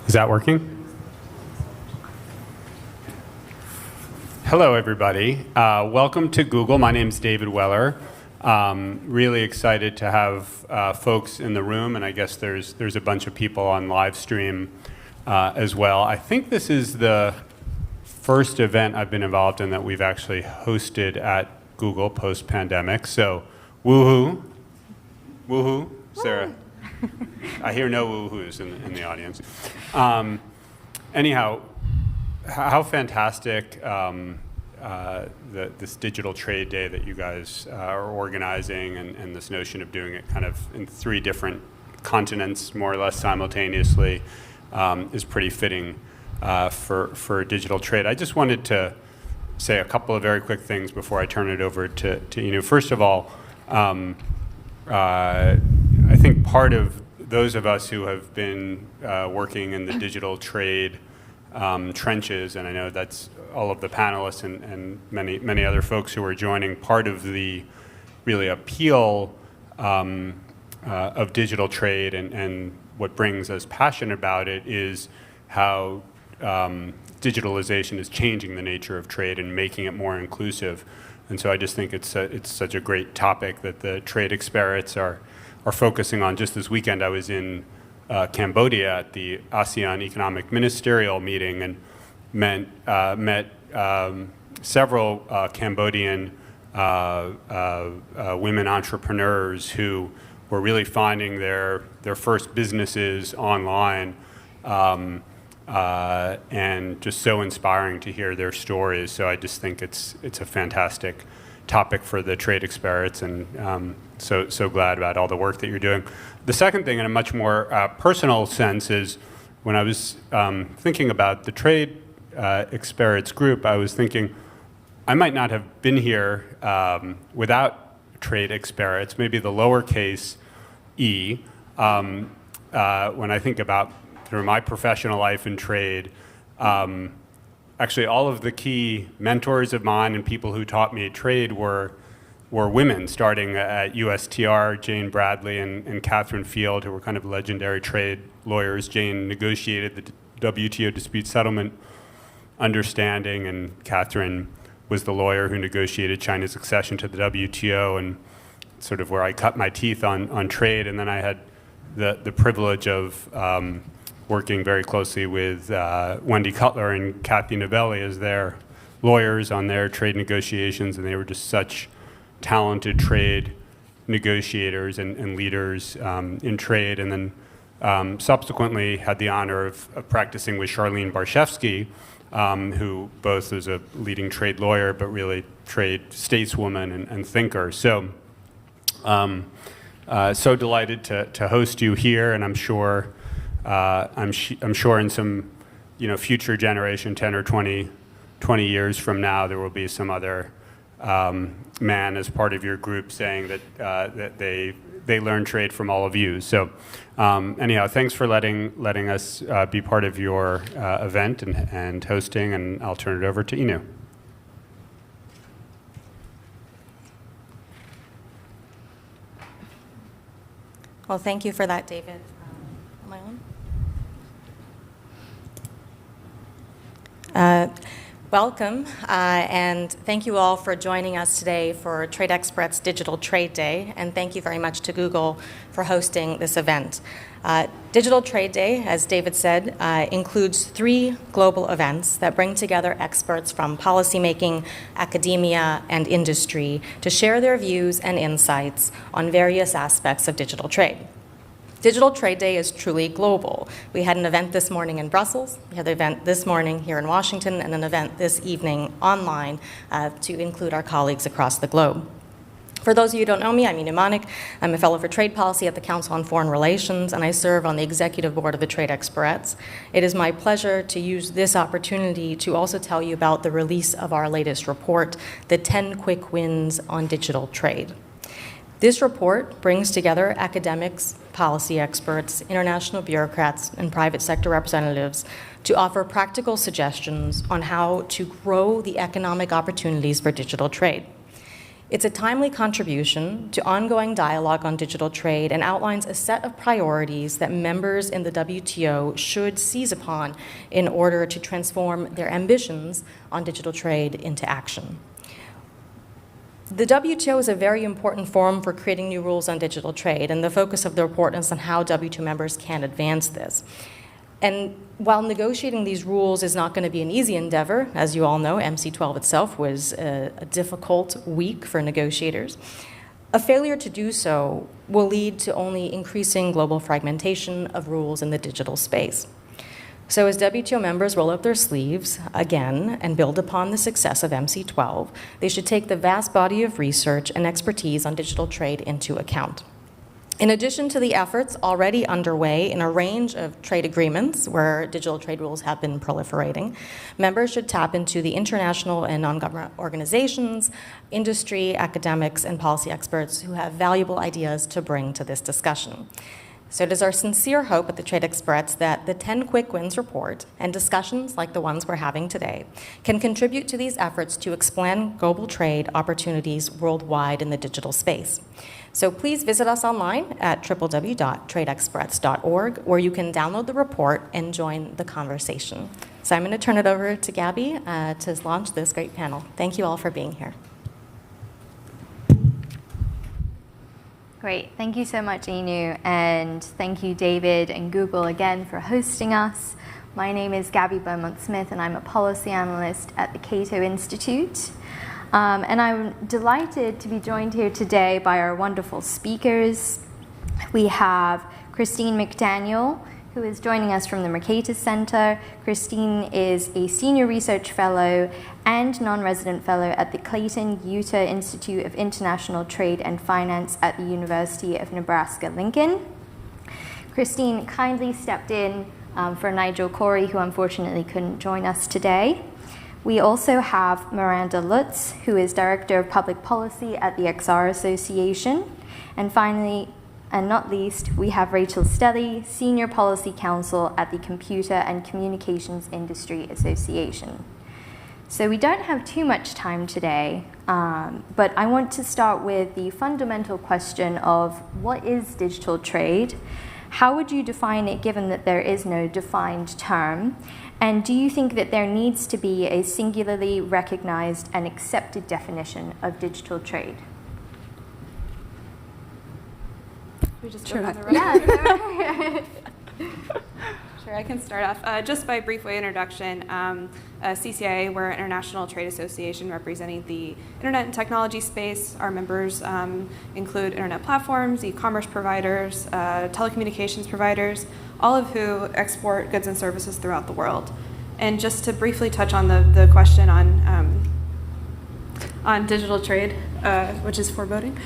Is that working? Hello, everybody. Welcome to Google. My name is David Weller. Really excited to have folks in the room, and I guess there's a bunch of people on live stream as well. I think this is the first event I've been involved in that we've actually hosted at Google post-pandemic. So, woohoo, woohoo, Sarah. I hear no woohoos in the audience. Anyhow, how fantastic this digital trade day that you guys are organizing, and this notion of doing it kind of in 3 different continents, more or less simultaneously, is pretty fitting for digital trade. I just wanted to say a couple of very quick things before I turn it over to Inu. First of all, I think part of those of us who have been working in the digital trade trenches, and I know that's all of the panelists and many other folks who are joining, part of the really appeal of digital trade and what brings us passion about it is how digitalization is changing the nature of trade and making it more inclusive. And so I just think it's such a great topic that the TradeExperettes are focusing on. Just this weekend I was in Cambodia at the ASEAN Economic Ministerial meeting and met several Cambodian women entrepreneurs who were really finding their first businesses online, and just so inspiring to hear their stories. So I just think it's a fantastic topic for the TradeExperettes, and so glad about all the work that you're doing. The second thing, in a much more personal sense, is when I was thinking about the TradeExperettes group, I was thinking I might not have been here without TradeExperettes, maybe the lowercase e. When I think about through my professional life in trade, actually all of the key mentors of mine and people who taught me trade were women, starting at USTR, Jane Bradley and Catherine Field, who were kind of legendary trade lawyers. Jane negotiated the WTO dispute settlement understanding, and Catherine was the lawyer who negotiated China's accession to the WTO, and sort of where I cut my teeth on trade. And then I had the privilege of working very closely with Wendy Cutler and Kathy Novelli as their lawyers on their trade negotiations, and they were just such talented trade negotiators and leaders in trade. And then subsequently had the honor of practicing with Charlene Barshevsky, who both is a leading trade lawyer, but really trade stateswoman and thinker. So so delighted to host you here, and I'm sure I'm sure in some future generation, 10 or 20 years from now, there will be some other man as part of your group saying that they learn trade from all of you. So anyhow, thanks for letting us be part of your event and hosting, and I'll turn it over to Inu. Well, thank you for that, David. Am I on? Welcome, and thank you all for joining us today for TradeExperettes Digital Trade Day, and thank you very much to Google for hosting this event. Digital Trade Day, as David said, includes 3 global events that bring together experts from policymaking, academia, and industry to share their views and insights on various aspects of digital trade. Digital Trade Day is truly global. We had an event this morning in Brussels, we had an event this morning here in Washington, and an event this evening online to include our colleagues across the globe. For those of you who don't know me, I'm Inu Manik. I'm a fellow for trade policy at the Council on Foreign Relations, and I serve on the executive board of the TradeExperettes. It is my pleasure to use this opportunity to also tell you about the release of our latest report, the 10 Quick Wins on Digital Trade. This report brings together academics, policy experts, international bureaucrats, and private sector representatives to offer practical suggestions on how to grow the economic opportunities for digital trade. It's a timely contribution to ongoing dialogue on digital trade and outlines a set of priorities that members in the WTO should seize upon in order to transform their ambitions on digital trade into action. The WTO is a very important forum for creating new rules on digital trade, and the focus of the report is on how WTO members can advance this. And while negotiating these rules is not going to be an easy endeavor, as you all know, MC12 itself was a difficult week for negotiators, a failure to do so will lead to only increasing global fragmentation of rules in the digital space. So as WTO members roll up their sleeves again and build upon the success of MC12, they should take the vast body of research and expertise on digital trade into account. In addition to the efforts already underway in a range of trade agreements where digital trade rules have been proliferating, members should tap into the international and non-government organizations, industry, academics, and policy experts who have valuable ideas to bring to this discussion. So it is our sincere hope at the TradeExperettes that the 10 Quick Wins report and discussions like the ones we're having today can contribute to these efforts to expand global trade opportunities worldwide in the digital space. So please visit us online at www.tradeexperettes.org, where you can download the report and join the conversation. So I'm going to turn it over to Gabby to launch this great panel. Thank you all for being here. Great. Thank you so much, Inu, and thank you, David and Google, again for hosting us. My name is Gabby Beaumont-Smith, and I'm a policy analyst at the Cato Institute. And I'm delighted to be joined here today by our wonderful speakers. We have Christine McDaniel, who is joining us from the Mercatus Center. Christine is a senior research fellow and non-resident fellow at the Clayton Utah Institute of International Trade and Finance at the University of Nebraska-Lincoln. Christine kindly stepped in for Nigel Corey, who unfortunately couldn't join us today. We also have Miranda Lutz, who is Director of Public Policy at the XR Association. And finally, and not least, we have Rachel Stelly, Senior Policy Counsel at the Computer and Communications Industry Association. So we don't have too much time today, but I want to start with the fundamental question of what is digital trade? How would you define it given that there is no defined term? And do you think that there needs to be a singularly recognized and accepted definition of digital trade? We just Sure. Yeah. Sure, I can start off. Just by brief way introduction, CCIA, we're an international trade association representing the internet and technology space. Our members include internet platforms, e-commerce providers, telecommunications providers, all of who export goods and services throughout the world. And just to briefly touch on the question on digital trade, which is foreboding,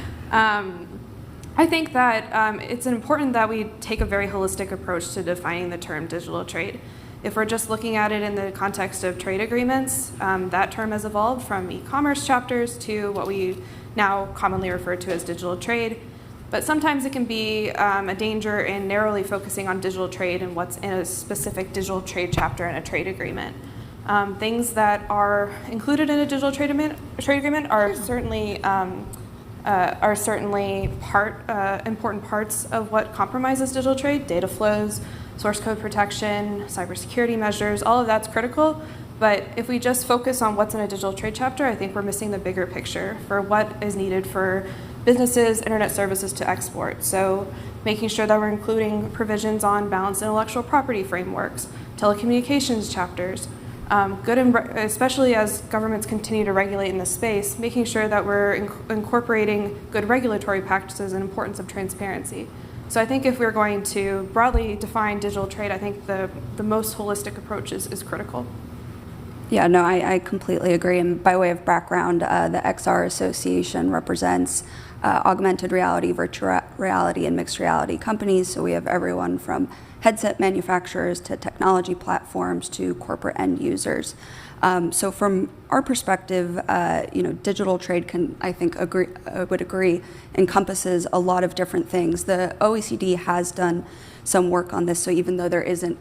I think that it's important that we take a very holistic approach to defining the term digital trade. If we're just looking at it in the context of trade agreements, that term has evolved from e-commerce chapters to what we now commonly refer to as digital trade. But sometimes it can be a danger in narrowly focusing on digital trade and what's in a specific digital trade chapter in a trade agreement. Things that are included in a digital trade agreement are certainly important parts of what compromises digital trade: data flows, source code protection, cybersecurity measures. All of that's critical. But if we just focus on what's in a digital trade chapter, I think we're missing the bigger picture for what is needed for businesses, internet services to export. So making sure that we're including provisions on balanced intellectual property frameworks, telecommunications chapters, especially as governments continue to regulate in this space, making sure that we're incorporating good regulatory practices and importance of transparency. So I think if we're going to broadly define digital trade, I think the most holistic approach is critical. Yeah, no, I completely agree. And by way of background, the XR Association represents augmented reality, virtual reality, and mixed reality companies. So we have everyone from headset manufacturers to technology platforms to corporate end users. So from our perspective, digital trade would agree, encompasses a lot of different things. The OECD has done some work on this, so even though there isn't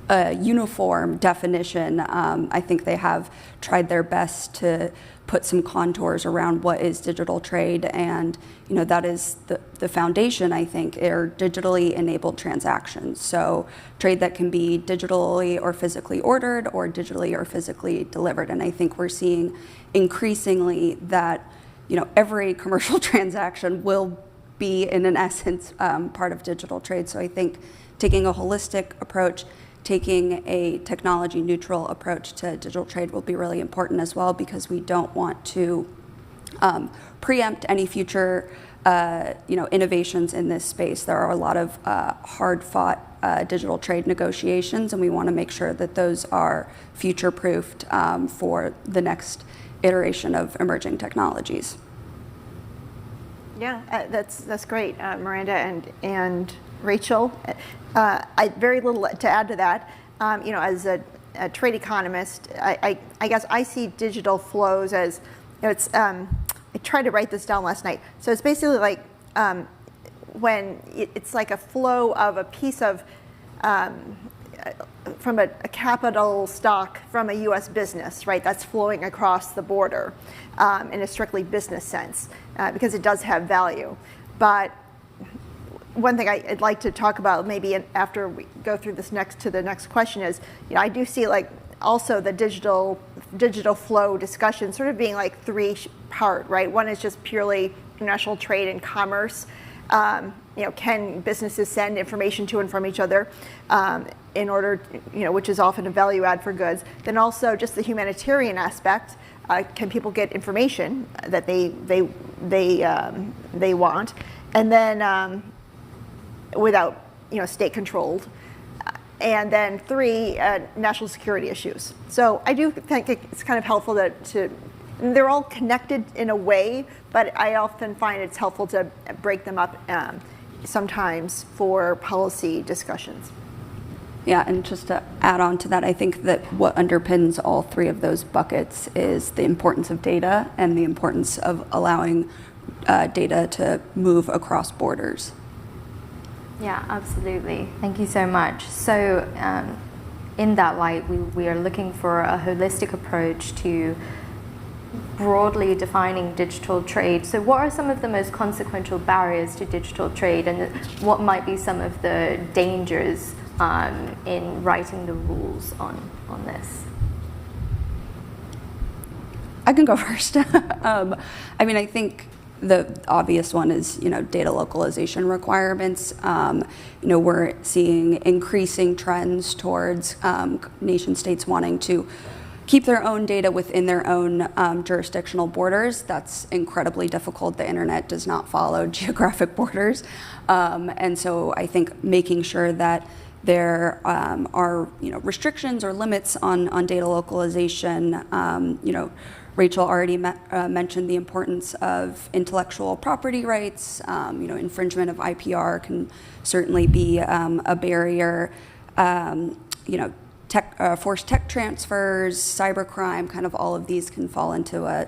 a uniform definition. I think they have tried their best to put some contours around what is digital trade, and that is the foundation, I think, are digitally enabled transactions. So trade that can be digitally or physically ordered or digitally or physically delivered. And I think we're seeing increasingly that every commercial transaction will be, in an essence, part of digital trade. So I think taking a holistic approach, taking a technology neutral approach to digital trade will be really important as well, because we don't want to preempt any future innovations in this space. There are a lot of hard-fought digital trade negotiations, and we want to make sure that those are future-proofed for the next iteration of emerging technologies. Yeah, that's great, Miranda and Rachel. I very little to add to that. As a trade economist, I guess I see digital flows as it's. I tried to write this down last night. So it's basically like when it's like a flow of a piece of from a capital stock from a U.S. business, right? That's flowing across the border in a strictly business sense because it does have value. But one thing I'd like to talk about maybe after we go through this to the next question is, I do see like also the digital flow discussion sort of being like three-part, right? One is just purely international trade and commerce. Can businesses send information to and from each other in order, which is often a value add for goods. Then also just the humanitarian aspect. Can people get information that they want, and then without state controlled. And then three, national security issues. So I do think it's kind of helpful to they're all connected in a way, but I often find it's helpful to break them up sometimes for policy discussions. Yeah, and just to add on to that, I think that what underpins all three of those buckets is the importance of data and the importance of allowing data to move across borders. Yeah, absolutely. Thank you so much. So in that light, we are looking for a holistic approach to broadly defining digital trade. So what are some of the most consequential barriers to digital trade, and what might be some of the dangers in writing the rules on this? I can go first. I think the obvious one is, data localization requirements. We're seeing increasing trends towards nation states wanting to keep their own data within their own jurisdictional borders. That's incredibly difficult. The internet does not follow geographic borders. And so I think making sure that there are restrictions or limits on data localization. Rachel already mentioned the importance of intellectual property rights. Infringement of IPR can certainly be a barrier. Forced tech transfers, cybercrime, kind of all of these can fall into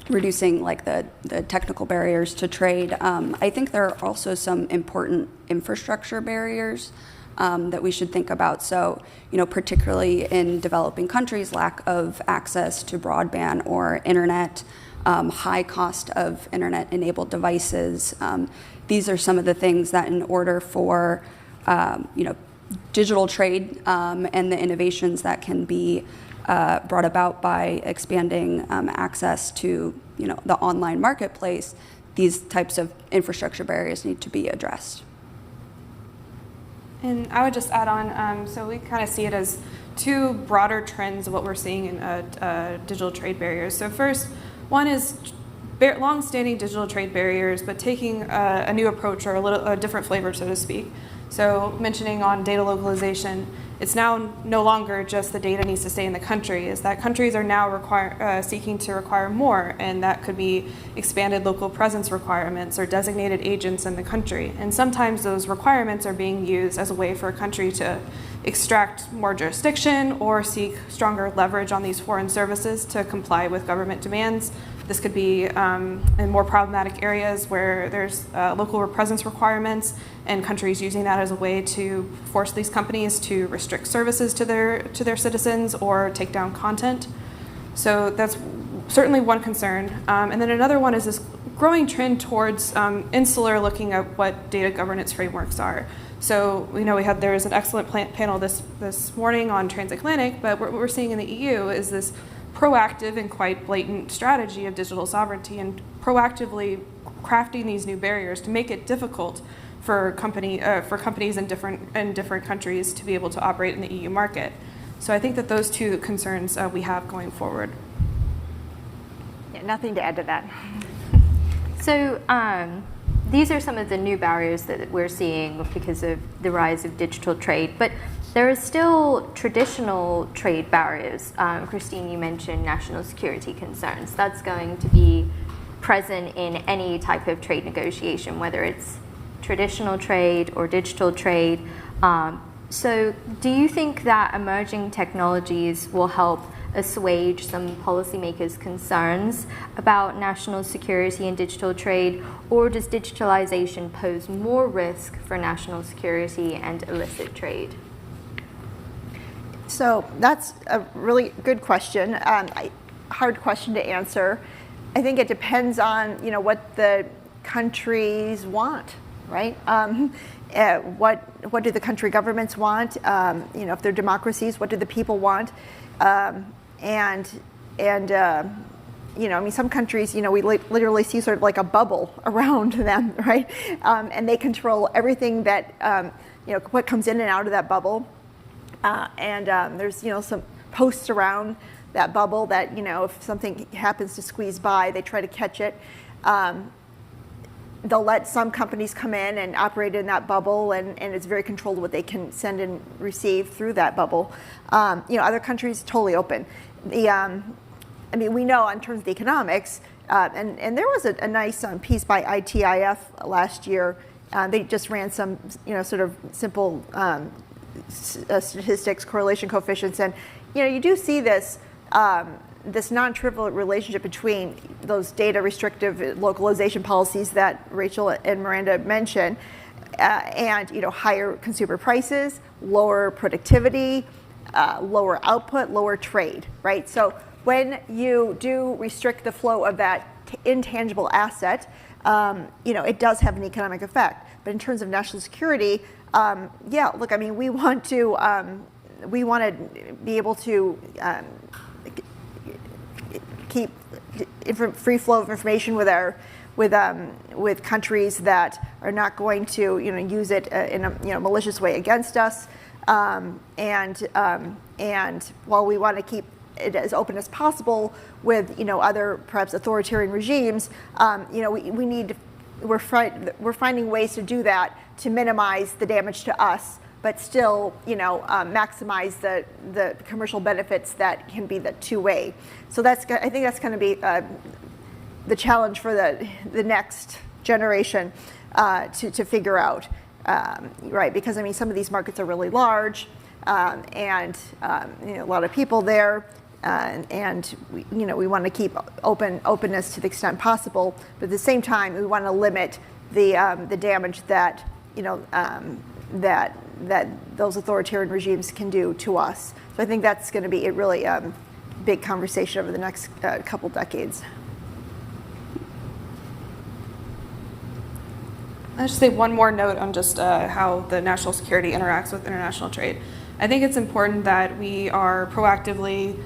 reducing like the technical barriers to trade. I think there are also some important infrastructure barriers that we should think about. So, particularly in developing countries, lack of access to broadband or internet, high cost of internet-enabled devices. These are some of the things that, in order for digital trade and the innovations that can be brought about by expanding access to the online marketplace, these types of infrastructure barriers need to be addressed. And I would just add on, so we kind of see it as two broader trends of what we're seeing in digital trade barriers. So first, one is long-standing digital trade barriers, but taking a new approach or a different flavor, so to speak. So mentioning on data localization, it's now no longer just the data needs to stay in the country, is that countries are now seeking to require more, and that could be expanded local presence requirements or designated agents in the country. And sometimes those requirements are being used as a way for a country to extract more jurisdiction or seek stronger leverage on these foreign services to comply with government demands. This could be in more problematic areas where there's local presence requirements and countries using that as a way to force these companies to restrict services to their citizens or take down content. So that's certainly one concern. And then another one is this growing trend towards insular looking at what data governance frameworks are. So there was an excellent panel this morning on transatlantic, but what we're seeing in the EU is this proactive and quite blatant strategy of digital sovereignty and proactively crafting these new barriers to make it difficult for companies in different countries to be able to operate in the EU market. So I think that those two concerns we have going forward. Yeah, nothing to add to that. So these are some of the new barriers that we're seeing because of the rise of digital trade, but there are still traditional trade barriers. Christine, you mentioned national security concerns. That's going to be present in any type of trade negotiation, whether it's traditional trade or digital trade. So do you think that emerging technologies will help assuage some policymakers' concerns about national security and digital trade, or does digitalization pose more risk for national security and illicit trade? So that's a really good question. Hard question to answer. I think it depends on what the countries want, right? What do the country governments want? If they're democracies, what do the people want? Some countries, we literally see sort of like a bubble around them, right? And they control everything that, what comes in and out of that bubble. There's, some posts around that bubble that, if something happens to squeeze by, they try to catch it. They'll let some companies come in and operate in that bubble, and it's very controlled what they can send and receive through that bubble. Other countries totally open. We know in terms of the economics, and there was a nice piece by ITIF last year. They just ran some, sort of simple statistics, correlation coefficients, and you do see this this non-trivial relationship between those data restrictive localization policies that Rachel and Miranda mentioned, and higher consumer prices, lower productivity, lower output, lower trade, right? So when you do restrict the flow of that intangible asset, it does have an economic effect. But in terms of national security, we want to be able to keep free flow of information with countries that are not going to use it in a malicious way against us, and while we want to keep it as open as possible with other perhaps authoritarian regimes, we're finding ways to do that to minimize the damage to us, but still maximize the commercial benefits that can be the two-way. So I think that's going to be the challenge for the next generation to figure out, right? Because some of these markets are really large, and a lot of people there, and we want to keep openness to the extent possible, but at the same time we want to limit the damage that that those authoritarian regimes can do to us. So I think that's going to be a really big conversation over the next couple decades. I'll just say one more note on just how the national security interacts with international trade. I think it's important that we are proactively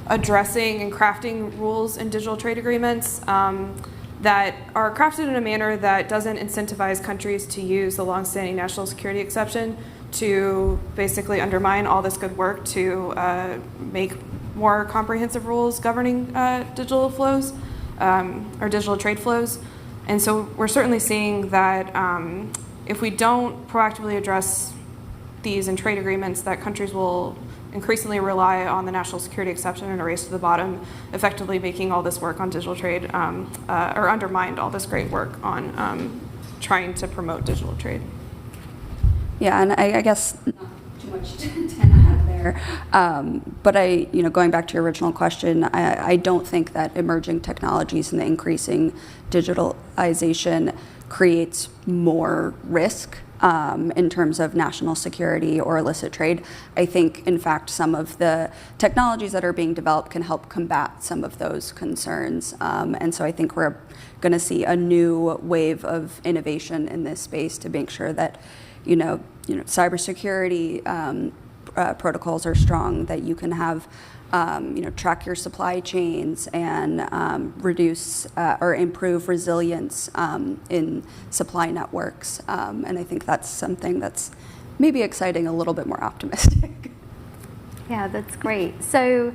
addressing and crafting rules in digital trade agreements that are crafted in a manner that doesn't incentivize countries to use the longstanding national security exception to basically undermine all this good work to make more comprehensive rules governing digital flows or digital trade flows. And so we're certainly seeing that if we don't proactively address these in trade agreements, that countries will increasingly rely on the national security exception in a race to the bottom, effectively making all this work on digital trade or undermined all this great work on trying to promote digital trade. Yeah, and I guess to too much to add there. But going back to your original question, I don't think that emerging technologies and the increasing digitalization creates more risk in terms of national security or illicit trade. I think, in fact, some of the technologies that are being developed can help combat some of those concerns. And so I think we're going to see a new wave of innovation in this space to make sure that, cybersecurity protocols are strong, that you can have track your supply chains and reduce or improve resilience in supply networks. And I think that's something that's maybe exciting, a little bit more optimistic. Yeah, that's great. So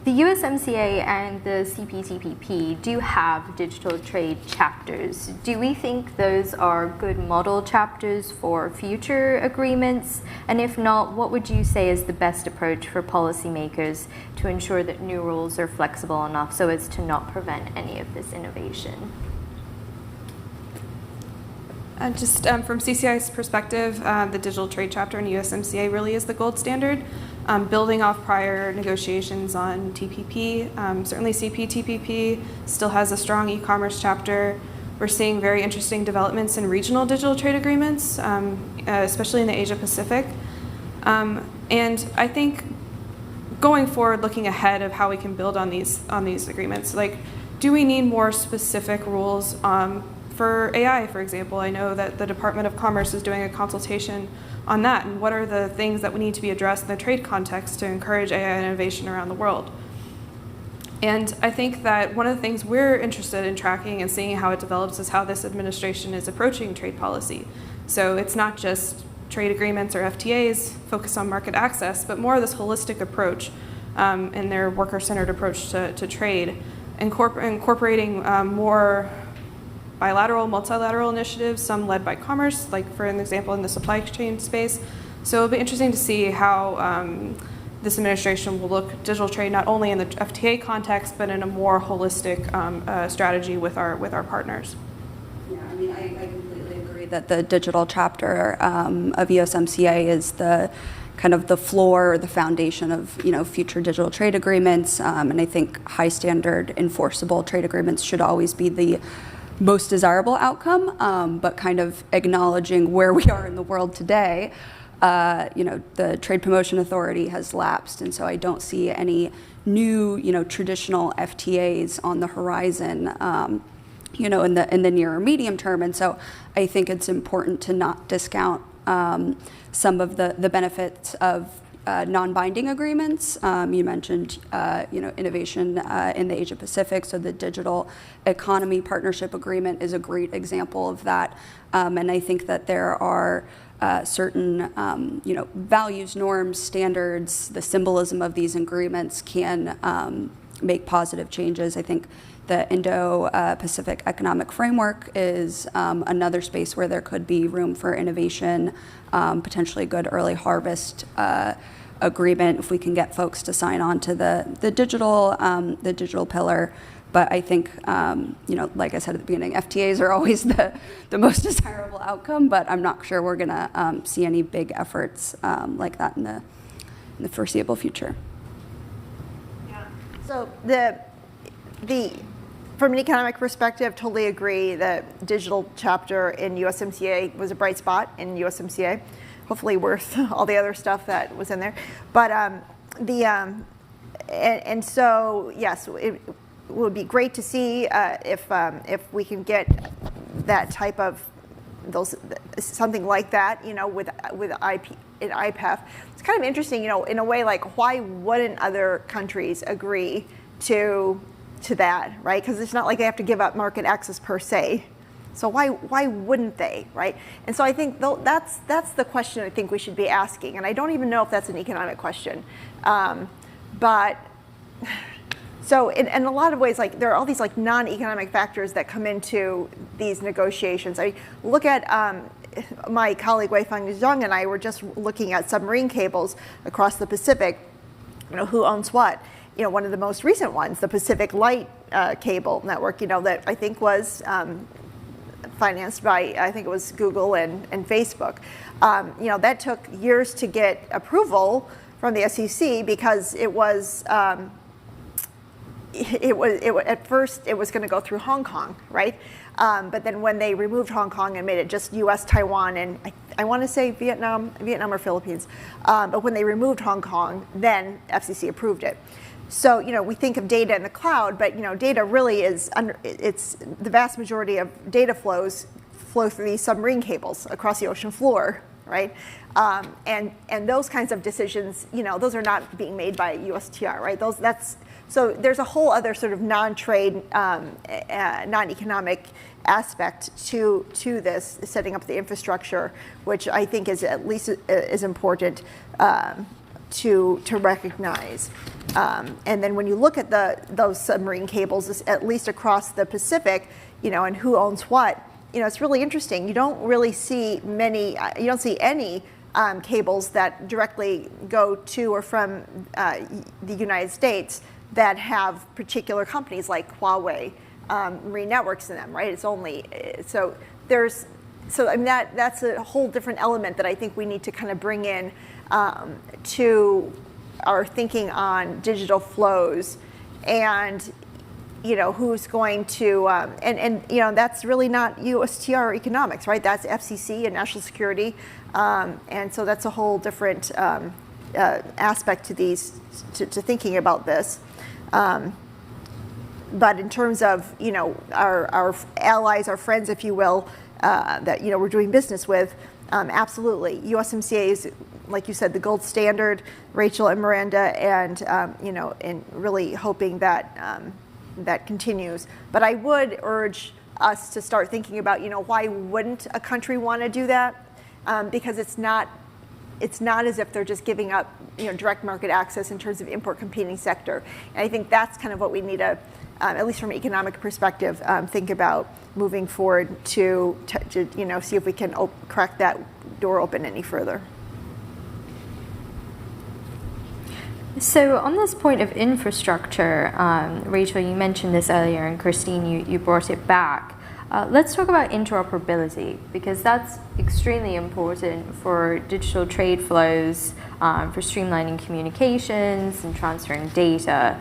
the USMCA and the CPTPP do have digital trade chapters. Do we think those are good model chapters for future agreements? And if not, what would you say is the best approach for policymakers to ensure that new rules are flexible enough so as to not prevent any of this innovation? Just from CCI's perspective, the digital trade chapter in USMCA really is the gold standard. Building off prior negotiations on TPP, certainly CPTPP still has a strong e-commerce chapter. We're seeing very interesting developments in regional digital trade agreements, especially in the Asia Pacific. And I think going forward, looking ahead of how we can build on these agreements, like, do we need more specific rules for AI, for example? I know that the Department of Commerce is doing a consultation on that, and what are the things that we need to be addressed in the trade context to encourage AI innovation around the world. And I think that one of the things we're interested in tracking and seeing how it develops is how this administration is approaching trade policy. So it's not just trade agreements or FTAs focused on market access, but more of this holistic approach in their worker-centered approach to trade, incorporating more bilateral, multilateral initiatives, some led by commerce, like for an example in the supply chain space. So it'll be interesting to see how this administration will look at digital trade not only in the FTA context, but in a more holistic strategy with our partners. Yeah, I mean, I completely agree that the digital chapter of USMCA is the kind of the floor, the foundation of future digital trade agreements, and I think high standard enforceable trade agreements should always be the most desirable outcome, but kind of acknowledging where we are in the world today. The Trade Promotion Authority has lapsed, and so I don't see any new, traditional FTAs on the horizon, in the near or medium term. And so I think it's important to not discount some of the benefits of non-binding agreements. You mentioned, innovation in the Asia Pacific. So the Digital Economy Partnership Agreement is a great example of that. And I think that there are certain, values, norms, standards, the symbolism of these agreements can make positive changes. I think the Indo-Pacific Economic Framework is another space where there could be room for innovation, potentially good early harvest agreement if we can get folks to sign on to the digital pillar. But I think, like I said at the beginning, FTAs are always the most desirable outcome, but I'm not sure we're going to see any big efforts like that in the foreseeable future. Yeah. So from an economic perspective, totally agree that digital chapter in USMCA was a bright spot in USMCA, hopefully worth all the other stuff that was in there. But and so yes, it would be great to see if we can get that type of something like that, with IPEF. It's kind of interesting, in a way, like, why wouldn't other countries agree to that, right? Because it's not like they have to give up market access per se. So why wouldn't they, right? And so I think that's the question I think we should be asking. And I don't even know if that's an economic question, but. So in a lot of ways, like, there are all these like non-economic factors that come into these negotiations. I look at my colleague Weifeng Zhang and I were just looking at submarine cables across the Pacific. Who owns what? One of the most recent ones, the Pacific Light Cable Network. That I think was financed by, I think it was Google and Facebook. That took years to get approval from the SEC because it was at first it was going to go through Hong Kong, right? But then when they removed Hong Kong and made it just U.S., Taiwan, and I want to say Vietnam or Philippines, but when they removed Hong Kong, then FCC approved it. So we think of data in the cloud, but data really is it's the vast majority of data flow through these submarine cables across the ocean floor, right? And those kinds of decisions, those are not being made by USTR, right? So there's a whole other sort of non-trade, non-economic aspect to this, setting up the infrastructure, which I think is at least as important to recognize. And then when you look at those submarine cables, at least across the Pacific, and who owns what, it's really interesting. You don't really see you don't see any cables that directly go to or from the United States that have particular companies like Huawei Marine Networks in them, right? It's only that's a whole different element that I think we need to kind of bring in to our thinking on digital flows, and who's going to and that's really not USTR economics, right? That's FCC and national security, and so that's a whole different aspect to these to thinking about this. But in terms of our allies, our friends, if you will, that we're doing business with, absolutely. USMCA is, like you said, the gold standard. Rachel and Miranda, and and really hoping that that continues. But I would urge us to start thinking about why wouldn't a country want to do that? Because it's not as if they're just giving up direct market access in terms of import competing sector. And I think that's kind of what we need to, at least from an economic perspective, think about moving forward to see if we can crack that door open any further. So on this point of infrastructure, Rachel, you mentioned this earlier, and Christine, you brought it back. Let's talk about interoperability, because that's extremely important for digital trade flows, for streamlining communications and transferring data.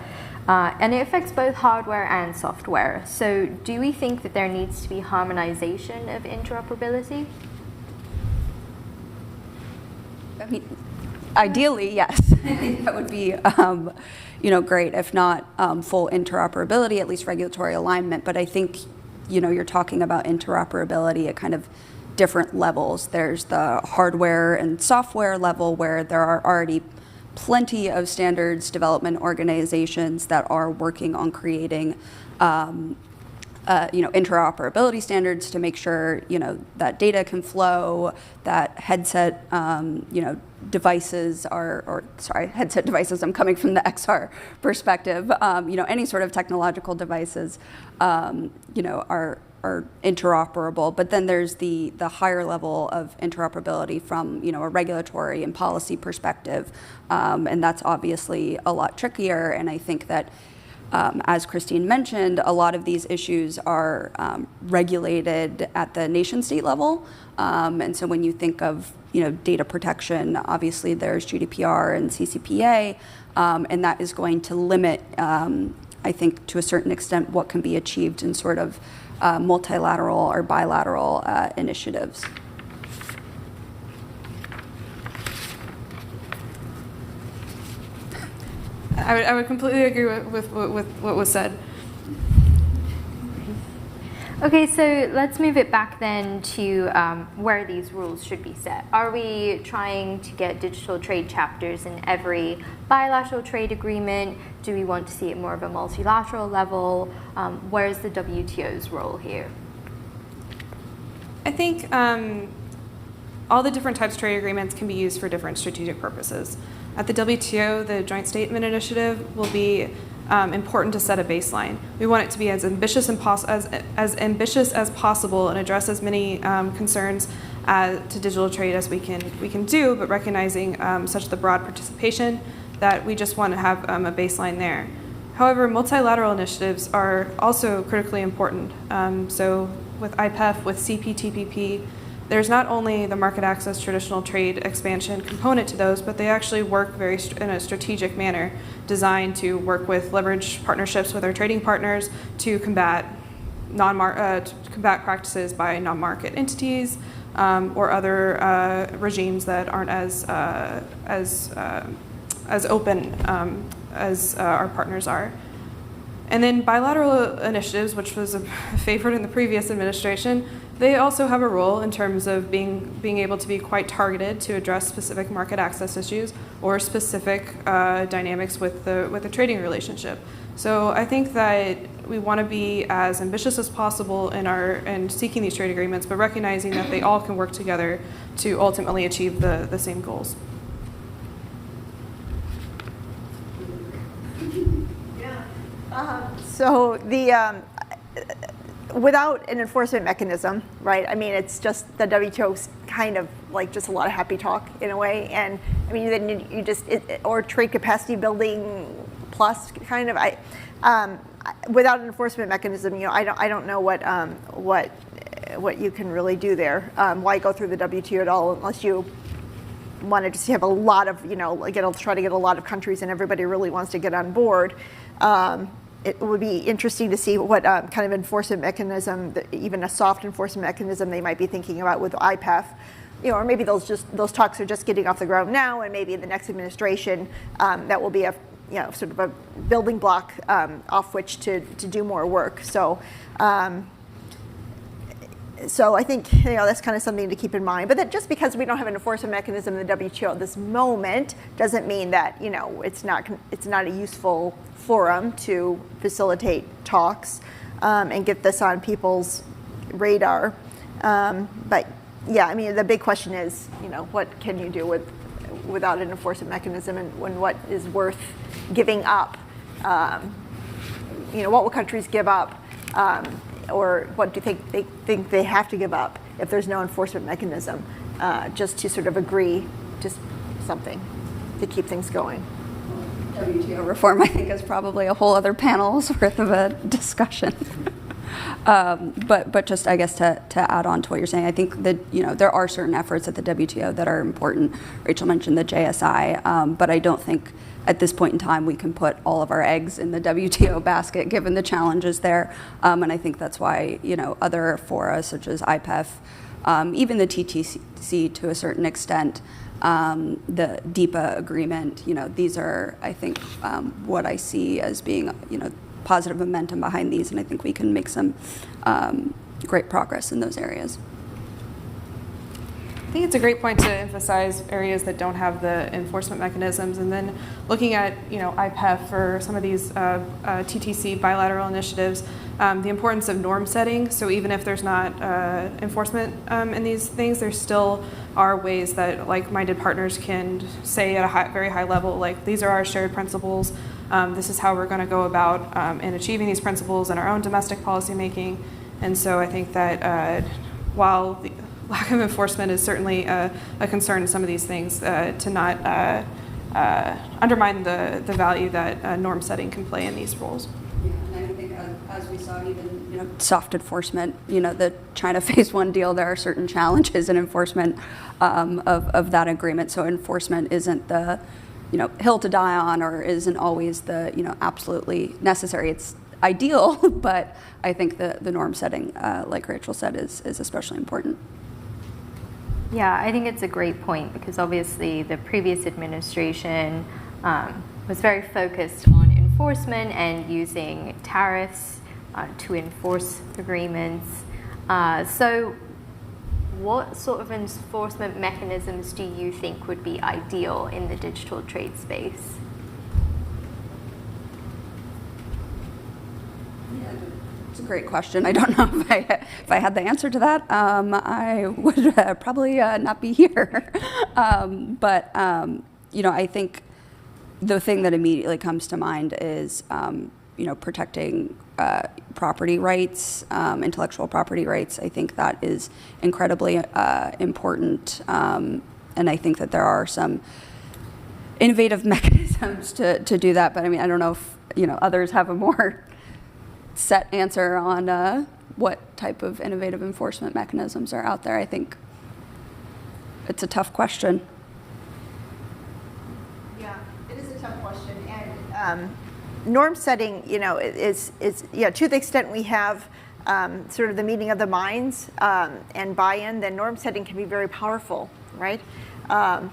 And it affects both hardware and software. So do we think that there needs to be harmonization of interoperability? I mean, ideally, yes. I think that would be great, if not full interoperability, at least regulatory alignment. But I think you're talking about interoperability at kind of different levels. There's the hardware and software level, where there are already plenty of standards development organizations that are working on creating interoperability standards to make sure that data can flow, that headset devices headset devices, I'm coming from the XR perspective, any sort of technological devices are interoperable. But then there's the higher level of interoperability from a regulatory and policy perspective, and that's obviously a lot trickier. And I think that as Christine mentioned, a lot of these issues are regulated at the nation state level. And so when you think of data protection, obviously there's GDPR and CCPA, and that is going to limit, I think, to a certain extent, what can be achieved in sort of multilateral or bilateral initiatives. I would completely agree with what was said. Okay, so let's move it back then to where these rules should be set. Are we trying to get digital trade chapters in every bilateral trade agreement? Do we want to see it more of a multilateral level? Where's the WTO's role here? I think all the different types of trade agreements can be used for different strategic purposes. At the WTO, the Joint Statement Initiative will be important to set a baseline. We want it to be as ambitious as possible and address as many concerns to digital trade as we can do, but recognizing such the broad participation that we just want to have a baseline there. However, multilateral initiatives are also critically important. So with IPEF, with CPTPP, there's not only the market access traditional trade expansion component to those, but they actually work in a strategic manner, designed to work with leverage partnerships with our trading partners to combat practices by non-market entities or other regimes that aren't as open as our partners are. And then bilateral initiatives, which was a favorite in the previous administration, they also have a role in terms of being able to be quite targeted to address specific market access issues or specific dynamics with the trading relationship. So I think that we want to be as ambitious as possible in seeking these trade agreements, but recognizing that they all can work together to ultimately achieve the same goals. So without an enforcement mechanism, right? I mean, it's just the WTO's kind of like just a lot of happy talk in a way, and I mean, then you just or trade capacity building plus kind of. Without an enforcement mechanism, I don't know what you can really do there. Why go through the WTO at all unless you want to just have a lot of try to get a lot of countries and everybody really wants to get on board. It would be interesting to see what kind of enforcement mechanism, even a soft enforcement mechanism, they might be thinking about with IPEF. Or maybe those talks are just getting off the ground now, and maybe in the next administration that will be a sort of a building block off which to do more work. So I think that's kind of something to keep in mind. But that just because we don't have an enforcement mechanism in the WTO at this moment doesn't mean that it's not a useful forum to facilitate talks and get this on people's radar. But yeah, I mean the big question is what can you do without an enforcement mechanism, and what is worth giving up? What will countries give up? Or what do you think they have to give up if there's no enforcement mechanism, just to sort of agree to something to keep things going? WTO reform, I think, is probably a whole other panel's worth of a discussion. But just, I guess, to add on to what you're saying, I think that there are certain efforts at the WTO that are important. Rachel mentioned the JSI, but I don't think at this point in time we can put all of our eggs in the WTO basket given the challenges there. And I think that's why other fora such as IPEF, even the TTC to a certain extent, the DIPA agreement, these are, I think, what I see as being positive momentum behind these, and I think we can make some great progress in those areas. I think it's a great point to emphasize areas that don't have the enforcement mechanisms, and then looking at IPEF for some of these TTC bilateral initiatives, the importance of norm setting. So even if there's not enforcement in these things, there still are ways that like-minded partners can say at a very high level, like, these are our shared principles. This is how we're going to go about in achieving these principles in our own domestic policy making. And so I think that while the lack of enforcement is certainly a concern in some of these things, to not undermine the value that norm setting can play in these roles. Yeah, and I think as we saw, even soft enforcement, the China Phase 1 deal, there are certain challenges in enforcement of that agreement. So enforcement isn't the hill to die on, or isn't always the absolutely necessary. It's ideal, but I think the norm setting, like Rachel said, is especially important. Yeah, I think it's a great point, because obviously the previous administration was very focused on enforcement and using tariffs to enforce agreements. So what sort of enforcement mechanisms do you think would be ideal in the digital trade space? It's a great question. I don't know if I had the answer to that. I would probably not be here. But I think the thing that immediately comes to mind is protecting property rights, intellectual property rights. I think that is incredibly important, and I think that there are some innovative mechanisms to do that. But I mean, I don't know if others have a more set answer on what type of innovative enforcement mechanisms are out there. I think it's a tough question. Yeah, it is a tough question. And norm setting, is to the extent we have sort of the meeting of the minds and buy-in, then norm setting can be very powerful, right? That's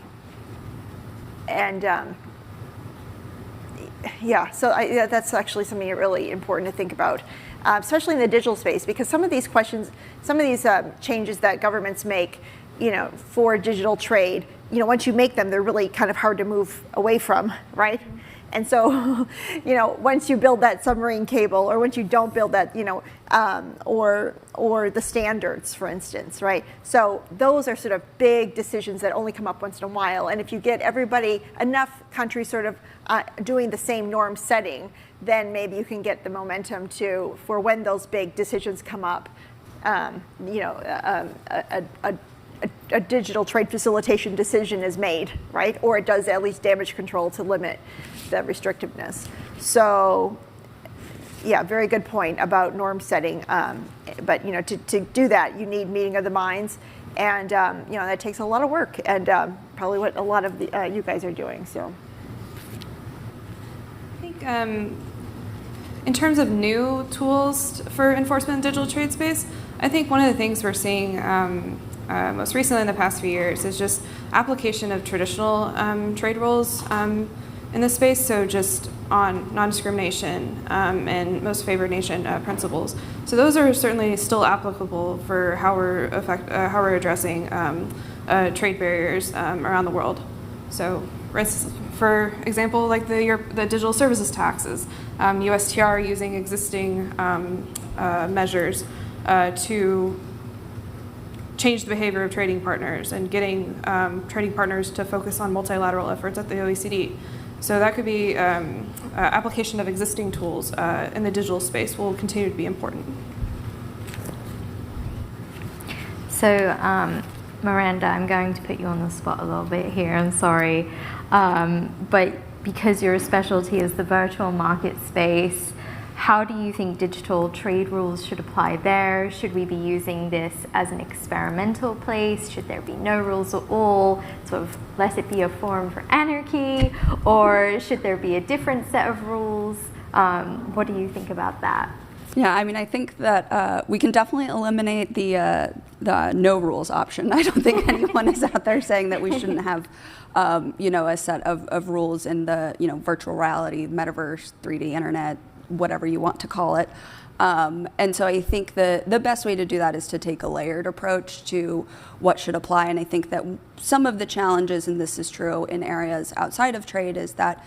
actually something really important to think about, especially in the digital space, because some of these questions, some of these changes that governments make, for digital trade, once you make them, they're really kind of hard to move away from, right? And so, once you build that submarine cable, or once you don't build that, or the standards, for instance, right? So those are sort of big decisions that only come up once in a while. And if you get enough countries sort of doing the same norm setting, then maybe you can get the momentum for when those big decisions come up, a digital trade facilitation decision is made, right? Or it does at least damage control to limit the restrictiveness. So, yeah, very good point about norm setting. But to do that, you need meeting of the minds, and that takes a lot of work, and probably what a lot of you guys are doing. So, I think in terms of new tools for enforcement in digital trade space, I think one of the things we're seeing most recently in the past few years is just application of traditional trade rules in this space, so just on non-discrimination and most favored nation principles. So those are certainly still applicable for how we're addressing trade barriers around the world. So, for example, like the digital services taxes, USTR using existing measures to change the behavior of trading partners and getting trading partners to focus on multilateral efforts at the OECD. So that could be application of existing tools in the digital space will continue to be important. So, Miranda, I'm going to put you on the spot a little bit here, I'm sorry. But because your specialty is the virtual market space, how do you think digital trade rules should apply there? Should we be using this as an experimental place? Should there be no rules at all? Sort of let it be a forum for anarchy? Or should there be a different set of rules? What do you think about that? Yeah, I mean, I think that we can definitely eliminate the no rules option. I don't think anyone is out there saying that we shouldn't have, a set of rules in the, virtual reality, metaverse, 3D internet, whatever you want to call it. And so I think the best way to do that is to take a layered approach to what should apply. And I think that some of the challenges, and this is true in areas outside of trade, is that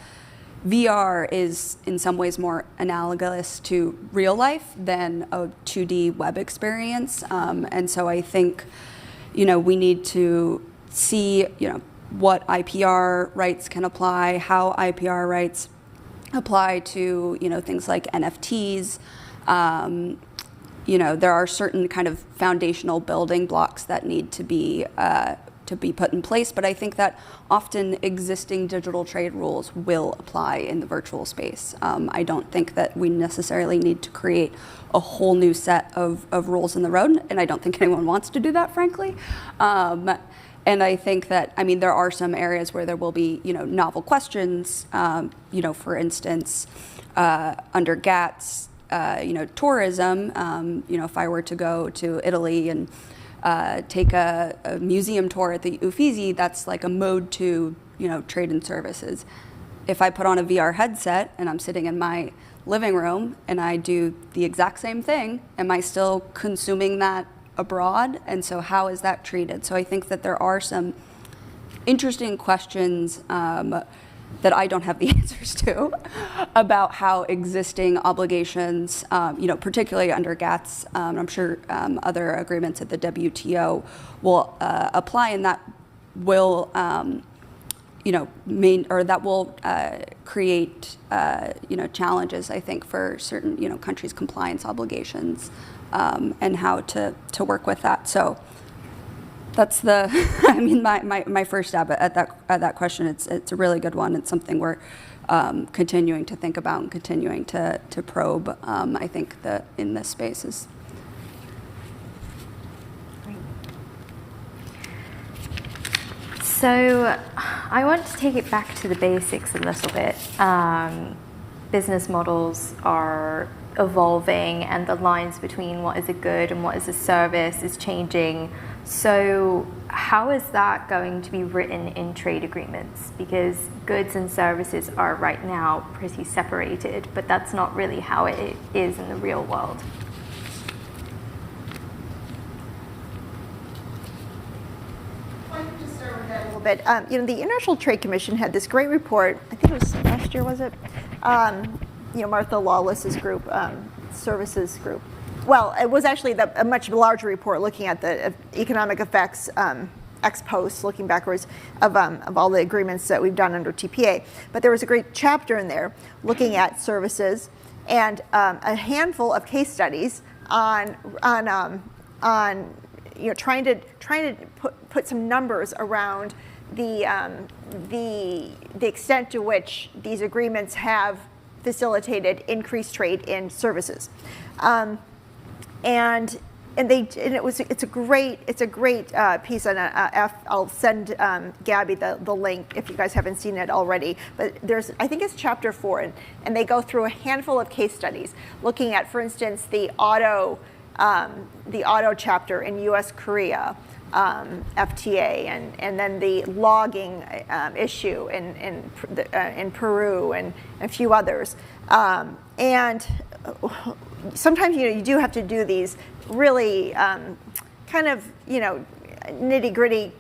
VR is in some ways more analogous to real life than a 2D web experience. And so I think, we need to see, what IPR rights can apply, how IPR rights apply to, things like NFTs. There are certain kind of foundational building blocks that need to be put in place, but I think that often existing digital trade rules will apply in the virtual space. I don't think that we necessarily need to create a whole new set of rules in the road, and I don't think anyone wants to do that, frankly. And I think that, there are some areas where there will be, novel questions, for instance, under GATS, tourism, if I were to go to Italy and take a museum tour at the Uffizi, that's like a mode 2, trade and services. If I put on a VR headset and I'm sitting in my living room and I do the exact same thing, am I still consuming that abroad? And so how is that treated? So I think that there are some interesting questions that I don't have the answers to about how existing obligations, particularly under GATS, I'm sure other agreements at the WTO will apply, and that will, create, challenges, I think, for certain, countries' compliance obligations, and how to work with that. So that's my first stab at that question. It's a really good one. It's something we're continuing to think about and continuing to probe. I think that in this space is So I want to take it back to the basics a little bit. Business models are evolving, and the lines between what is a good and what is a service is changing. So how is that going to be written in trade agreements? Because goods and services are right now pretty separated, but that's not really how it is in the real world. A little bit. The International Trade Commission had this great report. I think it was last year, was it? Martha Lawless's group, services group. Well, it was actually a much larger report looking at the economic effects ex post, looking backwards of all the agreements that we've done under TPA. But there was a great chapter in there looking at services and a handful of case studies on trying to put some numbers around the extent to which these agreements have facilitated increased trade in services, it's a great piece, and I'll send Gabby the link if you guys haven't seen it already. But I think it's chapter 4, and they go through a handful of case studies looking at, for instance, the auto chapter in U.S. Korea, FTA, and then the logging issue in Peru and a few others. And sometimes you do have to do these really kind of nitty-gritty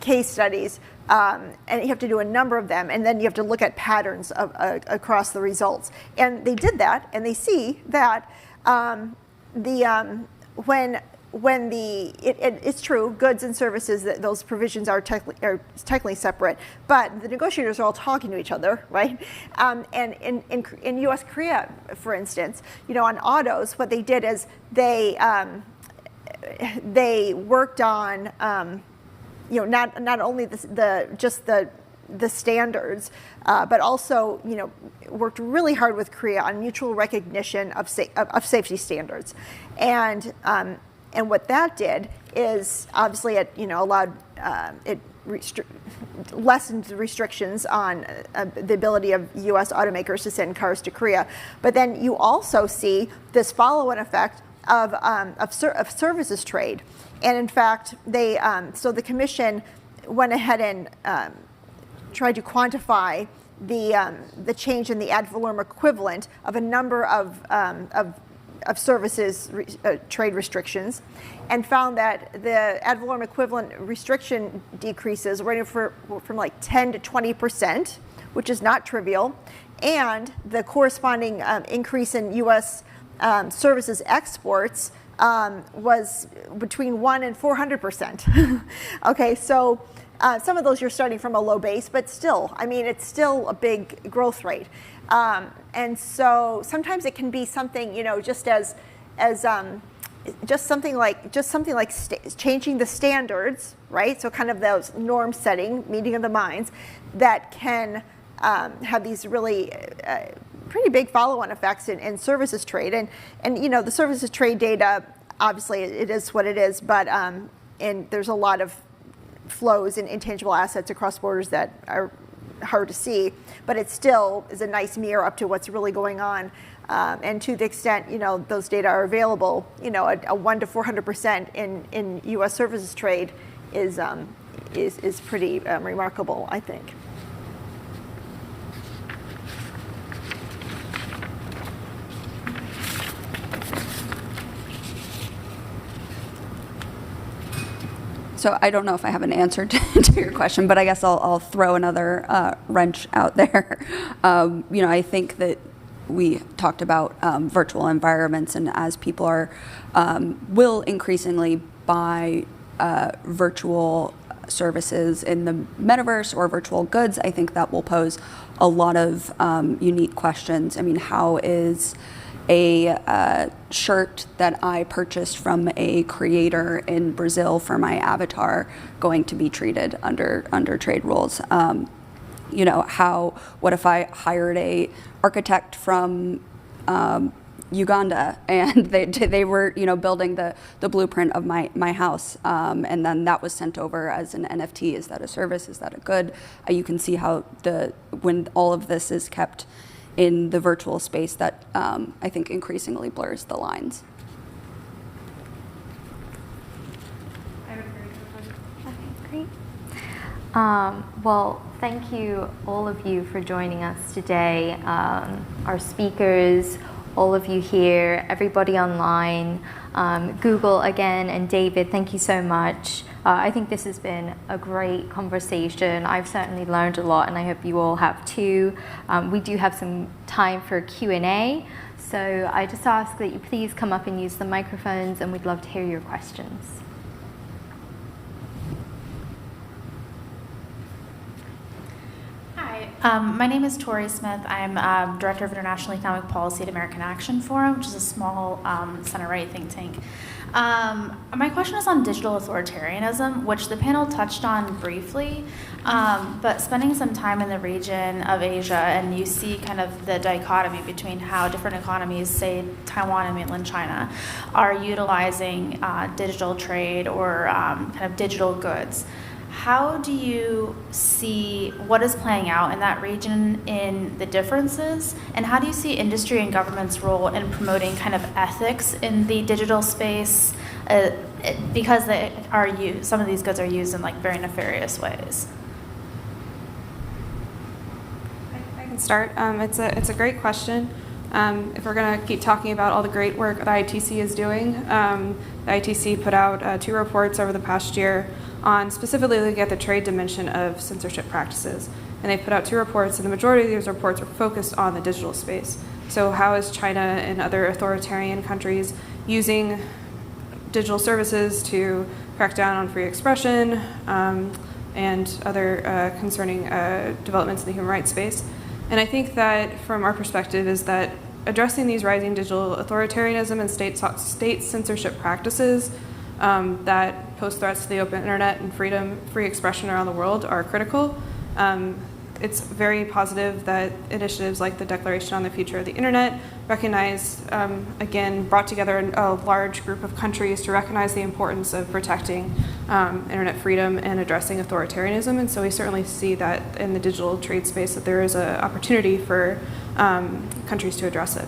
case studies, and you have to do a number of them, and then you have to look at patterns across the results. And they did that, and they see that it's true, goods and services, that those provisions are technically separate, but the negotiators are all talking to each other, right? And in U.S. Korea, for instance, on autos, what they did is they worked on not only the standards, but also worked really hard with Korea on mutual recognition of safety standards, and what that did is obviously it allowed lessened the restrictions on the ability of U.S. automakers to send cars to Korea. But then you also see this follow-on effect of services trade, and in fact so the Commission went ahead and tried to quantify the change in the ad valorem equivalent of a number of services trade restrictions, and found that the ad valorem equivalent restriction decreases were from like 10 to 20%, which is not trivial, and the corresponding increase in U.S. Services exports was between 1 and 400%. Okay, so some of those you're starting from a low base, but still, it's still a big growth rate. And so sometimes it can be something, just something like changing the standards, right? So kind of those norm setting, meeting of the minds, that can have these really pretty big follow-on effects in services trade. And the services trade data, obviously it is what it is, but and there's a lot of flows in intangible assets across borders that are hard to see, but it still is a nice mirror up to what's really going on. And to the extent those data are available, a 1 to 400% in U.S. services trade is pretty remarkable, I think. So I don't know if I have an answer to your question, but I guess I'll throw another wrench out there. I think that we talked about virtual environments, and as people will increasingly buy virtual services in the metaverse or virtual goods, I think that will pose a lot of unique questions. How is a shirt that I purchased from a creator in Brazil for my avatar going to be treated under trade rules? What if I hired a architect from Uganda, and they were building the blueprint of my house, and then that was sent over as an NFT. Is that a service? Is that a good? You can see how when all of this is kept in the virtual space, that I think increasingly blurs the lines. Great. Well, thank you, all of you, for joining us today. Our speakers, all of you here, everybody online, Google again, and David, thank you so much. I think this has been a great conversation. I've certainly learned a lot, and I hope you all have too. We do have some time for Q&A, so I just ask that you please come up and use the microphones, and we'd love to hear your questions. My name is Tori Smith. I'm Director of International Economic Policy at American Action Forum, which is a small center-right think tank. My question is on digital authoritarianism, which the panel touched on briefly, but spending some time in the region of Asia, and you see kind of the dichotomy between how different economies, say Taiwan and mainland China, are utilizing digital trade or kind of digital goods. How do you see what is playing out in that region in the differences, and how do you see industry and government's role in promoting kind of ethics in the digital space, because they are used, some of these goods are used in like very nefarious ways? I can start. It's a great question. If we're going to keep talking about all the great work the ITC is doing, the ITC put out 2 reports over the past year on specifically looking at the trade dimension of censorship practices. And they put out 2 reports, and the majority of these reports are focused on the digital space. So how is China and other authoritarian countries using digital services to crack down on free expression and other concerning developments in the human rights space? And I think that from our perspective is that addressing these rising digital authoritarianism and state censorship practices that pose threats to the open internet and free expression around the world are critical. It's very positive that initiatives like the Declaration on the Future of the Internet brought together a large group of countries to recognize the importance of protecting internet freedom and addressing authoritarianism. And so we certainly see that in the digital trade space that there is an opportunity for countries to address it.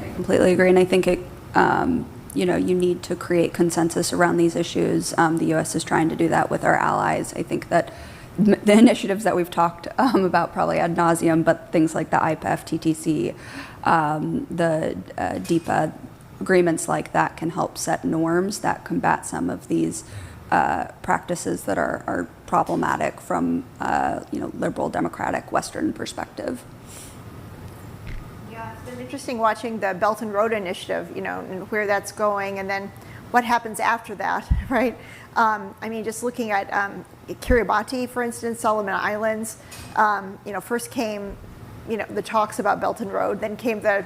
I completely agree, and I think it. You need to create consensus around these issues. The U.S. is trying to do that with our allies. I think that the initiatives that we've talked about probably ad nauseum, but things like the IPEF, TTC, the DIPA, agreements like that can help set norms that combat some of these practices that are problematic from liberal, democratic, Western perspective. It's been interesting watching the Belt and Road Initiative, and where that's going, and then what happens after that, right? Just looking at Kiribati, for instance, Solomon Islands, first came, the talks about Belt and Road, then came the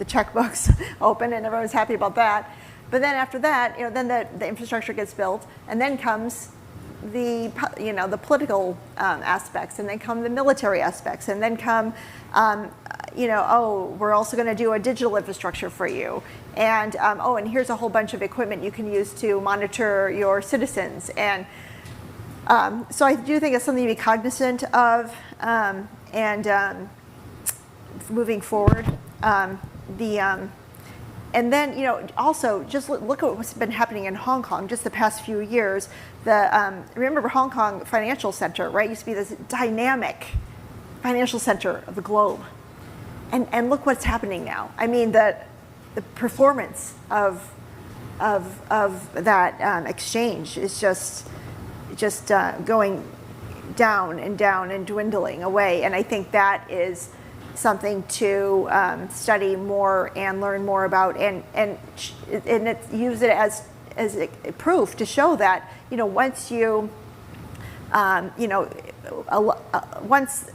checkbooks open, and everyone was happy about that. But then after that, then the infrastructure gets built, and then comes the political aspects, and then come the military aspects, and then come we're also going to do a digital infrastructure for you, and and here's a whole bunch of equipment you can use to monitor your citizens. And so I do think it's something to be cognizant of, moving forward. And then, also just look at what's been happening in Hong Kong just the past few years. Remember Hong Kong Financial Center, right? Used to be this dynamic financial center of the globe. And look what's happening now. The performance of that exchange is just going down and down and dwindling away. And I think that is something to study more and learn more about, and use it as a proof to show that once once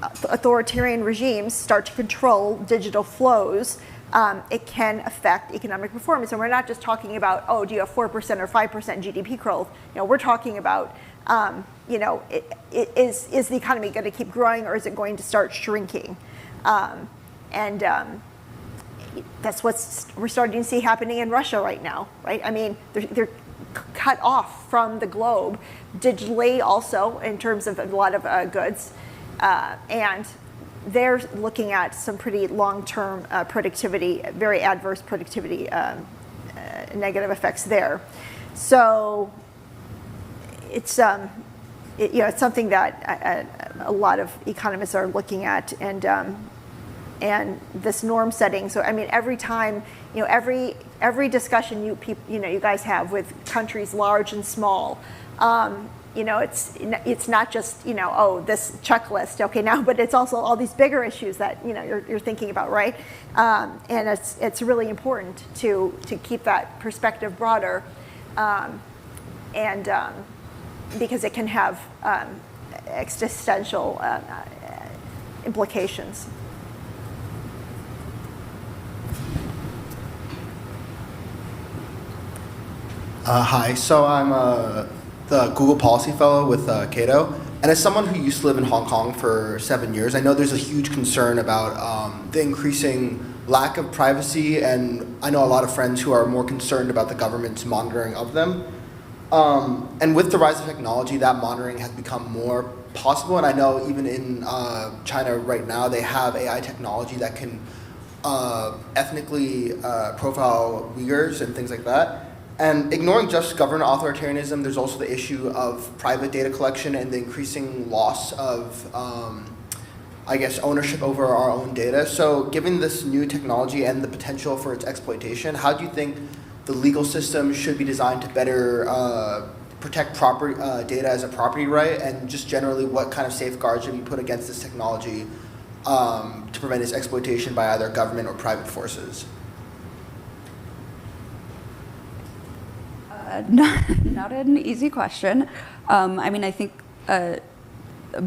authoritarian regimes start to control digital flows, it can affect economic performance. And we're not just talking about, do you have 4% or 5% GDP growth? We're talking about, is the economy going to keep growing, or is it going to start shrinking? And that's what we're starting to see happening in Russia right now, right? I mean, they're cut off from the globe digitally also in terms of a lot of goods. And they're looking at some pretty long-term productivity, very adverse productivity negative effects there. So it's it's something that a lot of economists are looking at, and this norm setting. So I mean, every time, every discussion you guys have with countries large and small, it's not just this checklist, okay, now, but it's also all these bigger issues that you're thinking about, right? And it's really important to keep that perspective broader, and because it can have existential implications. Hi, so I'm the Google Policy Fellow with Cato, and as someone who used to live in Hong Kong for 7 years, I know there's a huge concern about the increasing lack of privacy, and I know a lot of friends who are more concerned about the government's monitoring of them. And with the rise of technology, that monitoring has become more possible, and I know even in China right now, they have AI technology that can ethnically profile Uyghurs and things like that. And ignoring just government authoritarianism, there's also the issue of private data collection and the increasing loss of, ownership over our own data. So given this new technology and the potential for its exploitation, how do you think the legal system should be designed to better protect property data as a property right? And just generally, what kind of safeguards should be put against this technology to prevent its exploitation by either government or private forces? Not an easy question. I think a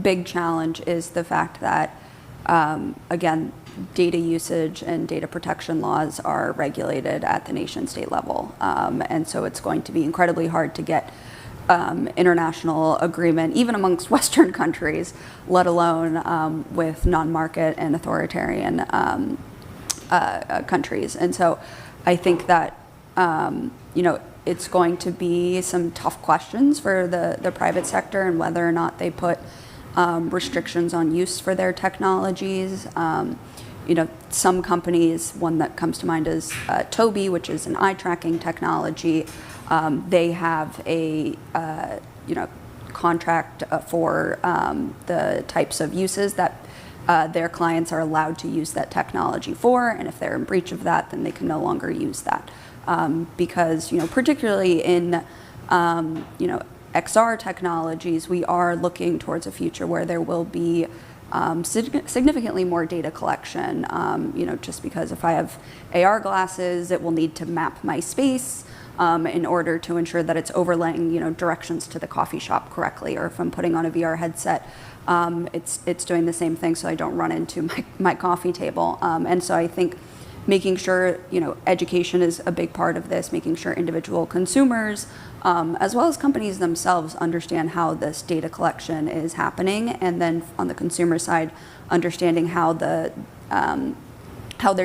big challenge is the fact that, again, data usage and data protection laws are regulated at the nation state level. And so it's going to be incredibly hard to get international agreement, even amongst Western countries, let alone with non-market and authoritarian countries. And so I think that, it's going to be some tough questions for the private sector and whether or not they put restrictions on use for their technologies. Some companies, one that comes to mind is Tobii, which is an eye tracking technology. They have a contract for the types of uses that their clients are allowed to use that technology for, and if they're in breach of that, then they can no longer use that. Because particularly in XR technologies, we are looking towards a future where there will be significantly more data collection. Just because if I have AR glasses, it will need to map my space in order to ensure that it's overlaying directions to the coffee shop correctly, or if I'm putting on a VR headset, it's doing the same thing so I don't run into my coffee table. And so I think making sure education is a big part of this, making sure individual consumers as well as companies themselves understand how this data collection is happening, and then on the consumer side, understanding how their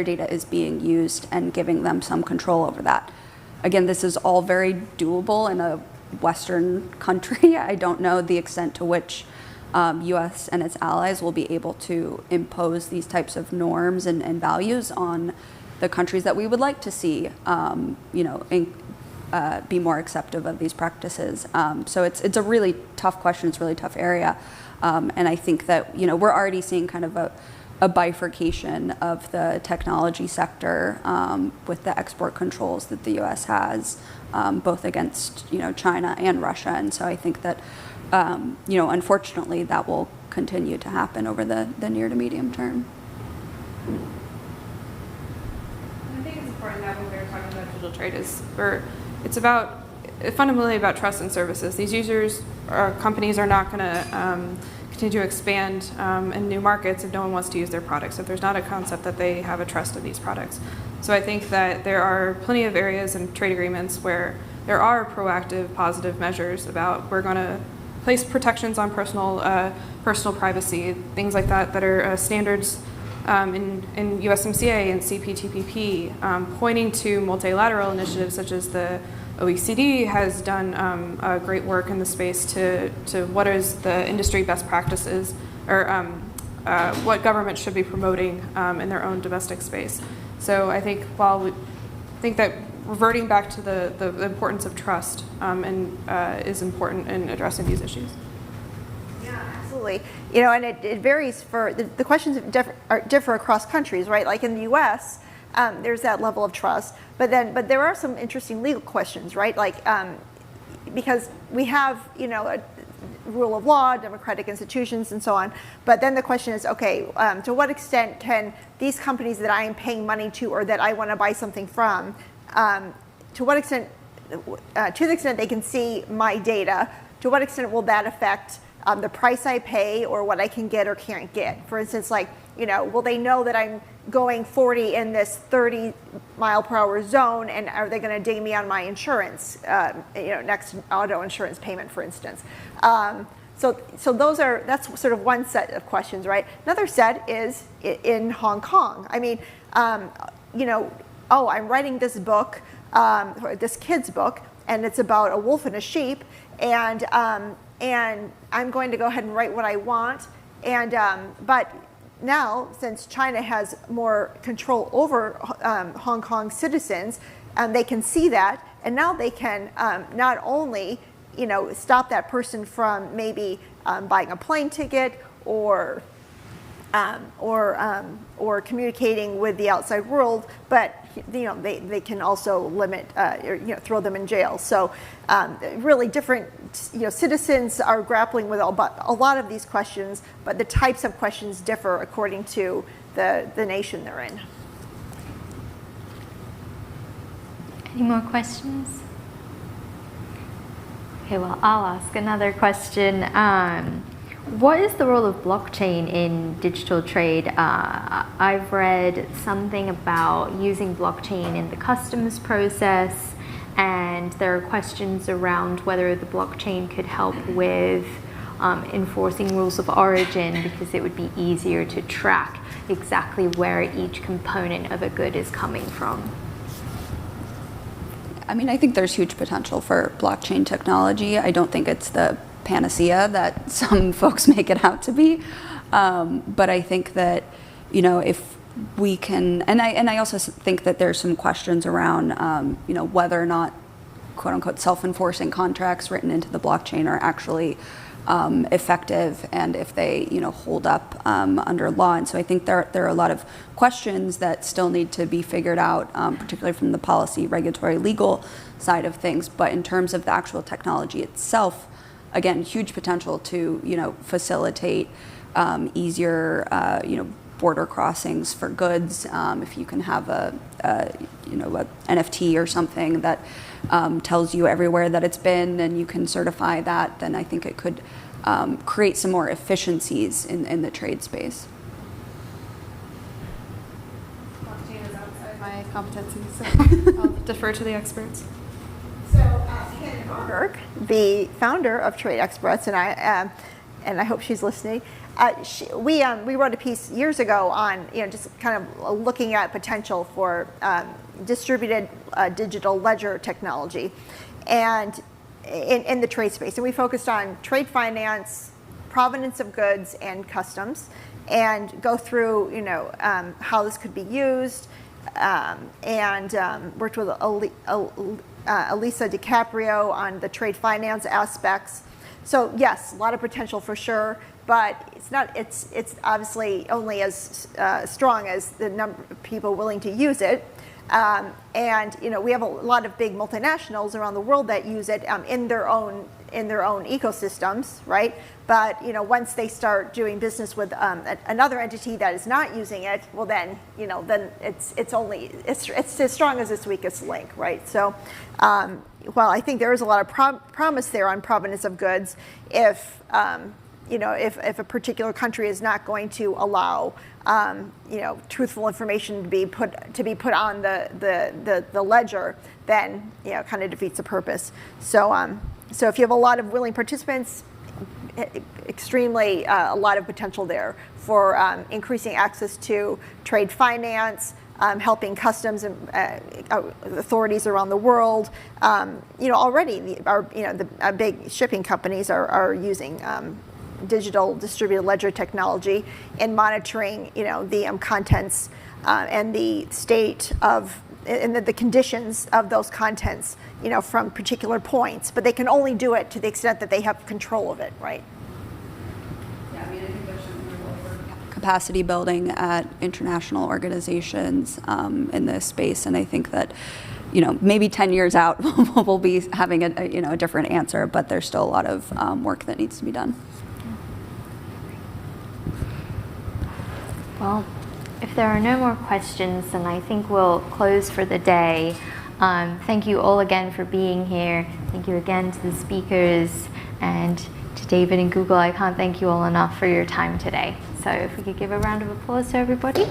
data is being used and giving them some control over that. Again, this is all very doable in a Western country. I don't know the extent to which U.S. and its allies will be able to impose these types of norms and values on the countries that we would like to see, be more acceptive of these practices. So it's a really tough question. It's a really tough area, and I think that we're already seeing kind of a bifurcation of the technology sector with the export controls that the U.S. has, both against China and Russia, and so I think that. Unfortunately, that will continue to happen over the near to medium term. I think it's important that when we're talking about digital trade it's fundamentally about trust in services. These users or companies are not going to continue to expand in new markets if no one wants to use their products, if there's not a concept that they have a trust of these products. So I think that there are plenty of areas in trade agreements where there are proactive, positive measures about we're going to place protections on personal privacy, things like that are standards in USMCA and CPTPP, pointing to multilateral initiatives such as the OECD has done great work in the space to what is the industry best practices, or what governments should be promoting in their own domestic space. So I think while we think that reverting back to the importance of trust is important in addressing these issues. Absolutely. And it varies for the questions differ across countries, right? Like in the U.S., there's that level of trust, but there are some interesting legal questions, right? Like because we have a rule of law, democratic institutions, and so on. But then the question is, okay, to what extent can these companies that I am paying money to or that I want to buy something from, to what extent, to the extent they can see my data, to what extent will that affect the price I pay or what I can get or can't get? For instance, like, will they know that I'm going 40 in this 30 mile per hour zone, and are they going to ding me on my insurance, next auto insurance payment, for instance? So that's sort of one set of questions, right? Another set is in Hong Kong. I mean, I'm writing this book, this kid's book, and it's about a wolf and a sheep, and I'm going to go ahead and write what I want, but now, since China has more control over Hong Kong citizens, they can see that, and now they can not only stop that person from maybe buying a plane ticket or communicating with the outside world, but they can also limit or throw them in jail. So really different citizens are grappling with a lot of these questions, but the types of questions differ according to the nation they're in. Any more questions? Okay, well, I'll ask another question. What is the role of blockchain in digital trade? I've read something about using blockchain in the customs process, and there are questions around whether the blockchain could help with enforcing rules of origin, because it would be easier to track exactly where each component of a good is coming from. I mean, I think there's huge potential for blockchain technology. I don't think it's the panacea that some folks make it out to be, but I think that if we can, and I also think that there's some questions around whether or not quote unquote self-enforcing contracts written into the blockchain are actually effective, and if they hold up under law. And so I think there are a lot of questions that still need to be figured out, particularly from the policy, regulatory, legal side of things. But in terms of the actual technology itself, again, huge potential to facilitate easier border crossings for goods. If you can have a NFT or something that tells you everywhere that it's been, and you can certify that, then I think it could create some more efficiencies in the trade space. Blockchain is outside my competencies, so I'll defer to the experts. So Ken Norberg, the founder of TradeExperettes, and I hope she's listening. We wrote a piece years ago on just kind of looking at potential for distributed digital ledger technology, and in the trade space, and we focused on trade finance, provenance of goods, and customs, and go through how this could be used, and worked with Elisa DiCaprio on the trade finance aspects. So yes, a lot of potential for sure, but it's obviously only as strong as the number of people willing to use it. And we have a lot of big multinationals around the world that use it in their own ecosystems, right? But once they start doing business with another entity that is not using it, well then it's as strong as its weakest link, right? So while I think there is a lot of promise there on provenance of goods, if a particular country is not going to allow truthful information to be put on the ledger, then kind of defeats the purpose. So if you have a lot of willing participants extremely a lot of potential there for increasing access to trade finance, helping customs authorities around the world. Already the big shipping companies are using digital distributed ledger technology in monitoring, the contents and the state of and the conditions of those contents, from particular points. But they can only do it to the extent that they have control of it, right? Yeah, I think there's some capacity building at international organizations in this space, and I think that, maybe 10 years out we'll be having a different answer, but there's still a lot of work that needs to be done. Well, if there are no more questions, then I think we'll close for the day. Thank you all again for being here. Thank you again to the speakers and to David and Google. I can't thank you all enough for your time today. So if we could give a round of applause to everybody.